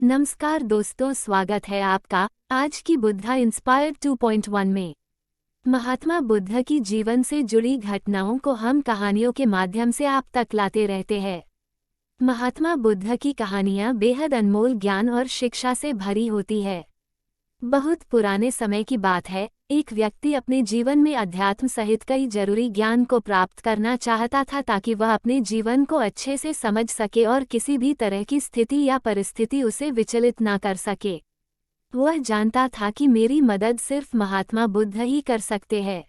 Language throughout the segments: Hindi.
नमस्कार दोस्तों, स्वागत है आपका आज की बुद्धा इंस्पायर 2.1 में। महात्मा बुद्ध की जीवन से जुड़ी घटनाओं को हम कहानियों के माध्यम से आप तक लाते रहते हैं। महात्मा बुद्ध की कहानियां बेहद अनमोल ज्ञान और शिक्षा से भरी होती है। बहुत पुराने समय की बात है, एक व्यक्ति अपने जीवन में अध्यात्म सहित कई जरूरी ज्ञान को प्राप्त करना चाहता था ताकि वह अपने जीवन को अच्छे से समझ सके और किसी भी तरह की स्थिति या परिस्थिति उसे विचलित ना कर सके। वह जानता था कि मेरी मदद सिर्फ महात्मा बुद्ध ही कर सकते हैं।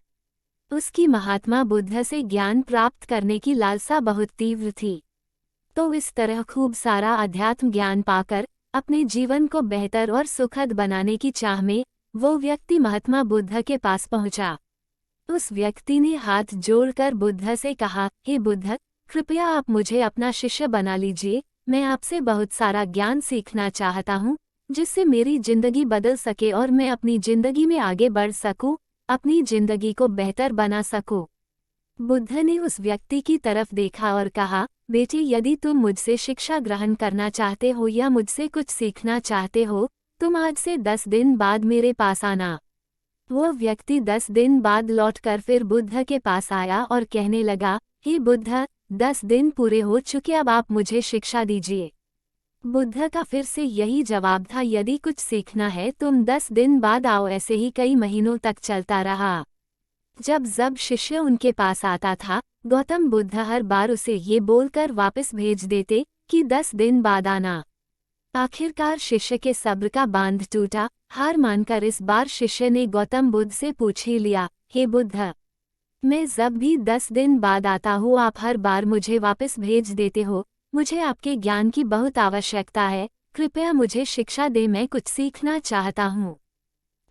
उसकी महात्मा बुद्ध से ज्ञान प्राप्त करने की लालसा बहुत तीव्र थी। तो इस तरह खूब सारा अध्यात्म ज्ञान पाकर अपने जीवन को बेहतर और सुखद बनाने की चाह में वो व्यक्ति महात्मा बुद्ध के पास पहुंचा। उस व्यक्ति ने हाथ जोड़कर बुद्ध से कहा, हे बुद्ध, कृपया आप मुझे अपना शिष्य बना लीजिए। मैं आपसे बहुत सारा ज्ञान सीखना चाहता हूँ, जिससे मेरी जिंदगी बदल सके और मैं अपनी जिंदगी में आगे बढ़ सकूं, अपनी जिंदगी को बेहतर बना सकूं। बुद्ध ने उस व्यक्ति की तरफ देखा और कहा, बेटे, यदि तुम मुझसे शिक्षा ग्रहण करना चाहते हो या मुझसे कुछ सीखना चाहते हो, तुम आज से 10 दिन बाद मेरे पास आना। वह व्यक्ति 10 दिन बाद लौटकर फिर बुद्ध के पास आया और कहने लगा, हे बुद्ध, 10 दिन पूरे हो चुके, अब आप मुझे शिक्षा दीजिए। बुद्ध का फिर से यही जवाब था, यदि कुछ सीखना है तुम 10 दिन बाद आओ। ऐसे ही कई महीनों तक चलता रहा। जब शिष्य उनके पास आता था, गौतम बुद्ध हर बार उसे ये बोलकर वापस भेज देते कि 10 दिन बाद आना। आखिरकार शिष्य के सब्र का बांध टूटा। हार मानकर इस बार शिष्य ने गौतम बुद्ध से पूछ ही लिया, हे बुद्ध, मैं जब भी 10 दिन बाद आता हूँ आप हर बार मुझे वापस भेज देते हो। मुझे आपके ज्ञान की बहुत आवश्यकता है, कृपया मुझे शिक्षा दे, मैं कुछ सीखना चाहता हूँ।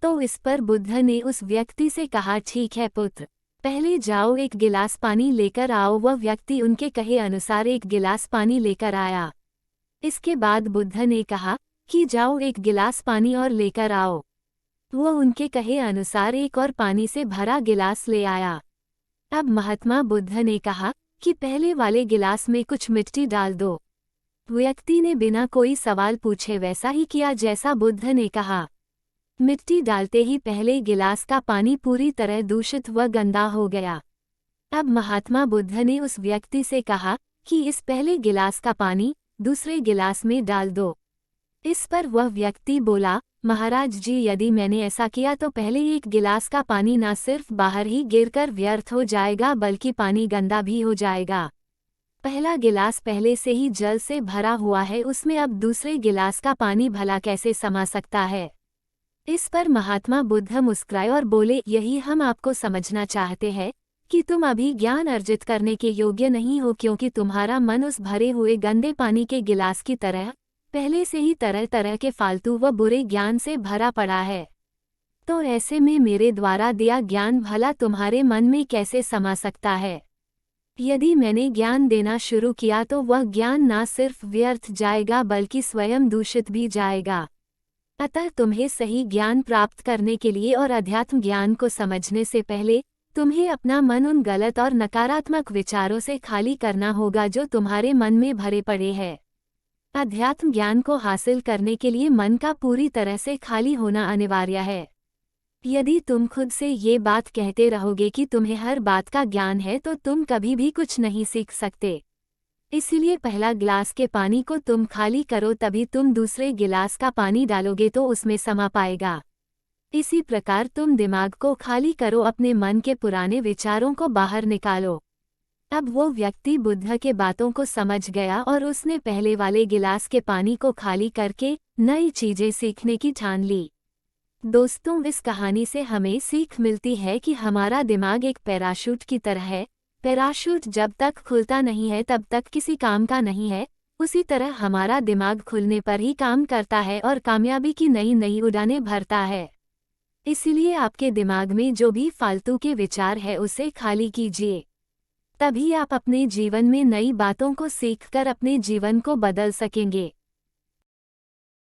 तो इस पर बुद्ध ने उस व्यक्ति से कहा, ठीक है पुत्र, पहले जाओ एक गिलास पानी लेकर आओ। वह व्यक्ति उनके कहे अनुसार एक गिलास पानी लेकर आया। इसके बाद बुद्ध ने कहा कि जाओ एक गिलास पानी और लेकर आओ। वह उनके कहे अनुसार एक और पानी से भरा गिलास ले आया। अब महात्मा बुद्ध ने कहा कि पहले वाले गिलास में कुछ मिट्टी डाल दो। व्यक्ति ने बिना कोई सवाल पूछे वैसा ही किया जैसा बुद्ध ने कहा। मिट्टी डालते ही पहले गिलास का पानी पूरी तरह दूषित व गंदा हो गया। अब महात्मा बुद्ध ने उस व्यक्ति से कहा कि इस पहले गिलास का पानी दूसरे गिलास में डाल दो। इस पर वह व्यक्ति बोला, महाराज जी, यदि मैंने ऐसा किया तो पहले एक गिलास का पानी न सिर्फ बाहर ही गिरकर व्यर्थ हो जाएगा बल्कि पानी गंदा भी हो जाएगा। पहला गिलास पहले से ही जल से भरा हुआ है, उसमें अब दूसरे गिलास का पानी भला कैसे समा सकता है। इस पर महात्मा बुद्ध मुस्कुराए और बोले, यही हम आपको समझना चाहते हैं कि तुम अभी ज्ञान अर्जित करने के योग्य नहीं हो, क्योंकि तुम्हारा मन उस भरे हुए गंदे पानी के गिलास की तरह पहले से ही तरह तरह के फालतू व बुरे ज्ञान से भरा पड़ा है। तो ऐसे में मेरे द्वारा दिया ज्ञान भला तुम्हारे मन में कैसे समा सकता है। यदि मैंने ज्ञान देना शुरू किया तो वह ज्ञान न सिर्फ व्यर्थ जाएगा बल्कि स्वयं दूषित भी जाएगा। अतः तुम्हें सही ज्ञान प्राप्त करने के लिए और अध्यात्म ज्ञान को समझने से पहले तुम्हें अपना मन उन गलत और नकारात्मक विचारों से खाली करना होगा जो तुम्हारे मन में भरे पड़े हैं। अध्यात्म ज्ञान को हासिल करने के लिए मन का पूरी तरह से खाली होना अनिवार्य है। यदि तुम खुद से ये बात कहते रहोगे कि तुम्हें हर बात का ज्ञान है तो तुम कभी भी कुछ नहीं सीख सकते। इसीलिए पहला गिलास के पानी को तुम खाली करो, तभी तुम दूसरे गिलास का पानी डालोगे तो उसमें समा पाएगा। इसी प्रकार तुम दिमाग को खाली करो, अपने मन के पुराने विचारों को बाहर निकालो। अब वो व्यक्ति बुद्ध के बातों को समझ गया और उसने पहले वाले गिलास के पानी को खाली करके नई चीजें सीखने की ठान ली। दोस्तों, इस कहानी से हमें सीख मिलती है कि हमारा दिमाग एक पैराशूट की तरह है। पैराशूट जब तक खुलता नहीं है तब तक किसी काम का नहीं है। उसी तरह हमारा दिमाग खुलने पर ही काम करता है और कामयाबी की नई नई उड़ानें भरता है। इसीलिए आपके दिमाग में जो भी फालतू के विचार है उसे खाली कीजिए, तभी आप अपने जीवन में नई बातों को सीखकर अपने जीवन को बदल सकेंगे।